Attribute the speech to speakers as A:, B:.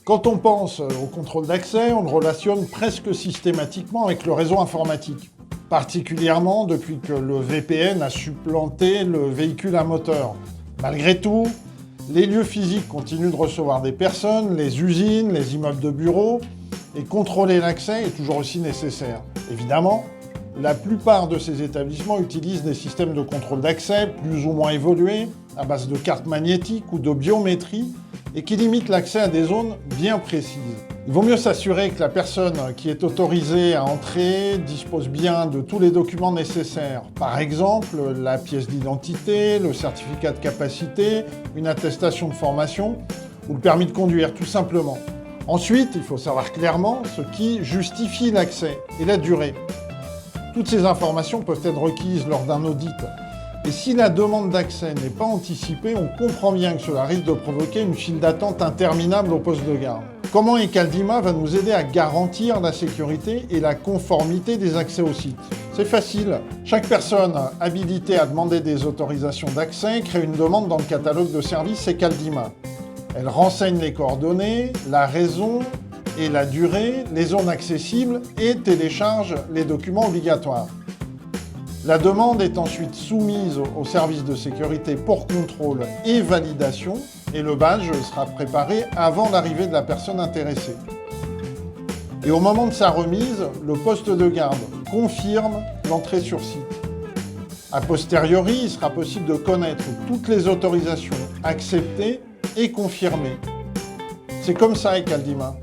A: Quand on pense au contrôle d'accès, on le relationne presque systématiquement avec le réseau informatique, particulièrement depuis que le VPN a supplanté le véhicule à moteur. Malgré tout, les lieux physiques continuent de recevoir des personnes, les usines, les immeubles de bureaux, et contrôler l'accès est toujours aussi nécessaire. Évidemment, la plupart de ces établissements utilisent des systèmes de contrôle d'accès plus ou moins évolués, à base de cartes magnétiques ou de biométrie, et qui limitent l'accès à des zones bien précises. Il vaut mieux s'assurer que la personne qui est autorisée à entrer dispose bien de tous les documents nécessaires. Par exemple, la pièce d'identité, le certificat de capacité, une attestation de formation ou le permis de conduire, tout simplement. Ensuite, il faut savoir clairement ce qui justifie l'accès et la durée. Toutes ces informations peuvent être requises lors d'un audit. Et si la demande d'accès n'est pas anticipée, on comprend bien que cela risque de provoquer une file d'attente interminable au poste de garde. Comment Ecaldima va nous aider à garantir la sécurité et la conformité des accès au site? C'est facile. Chaque personne habilitée à demander des autorisations d'accès crée une demande dans le catalogue de services Ecaldima. Elle renseigne les coordonnées, la raison et la durée, les zones accessibles et télécharge les documents obligatoires. La demande est ensuite soumise au service de sécurité pour contrôle et validation et le badge sera préparé avant l'arrivée de la personne intéressée. Et au moment de sa remise, le poste de garde confirme l'entrée sur site. A posteriori, il sera possible de connaître toutes les autorisations acceptées et confirmées. C'est comme ça, Ecaldima.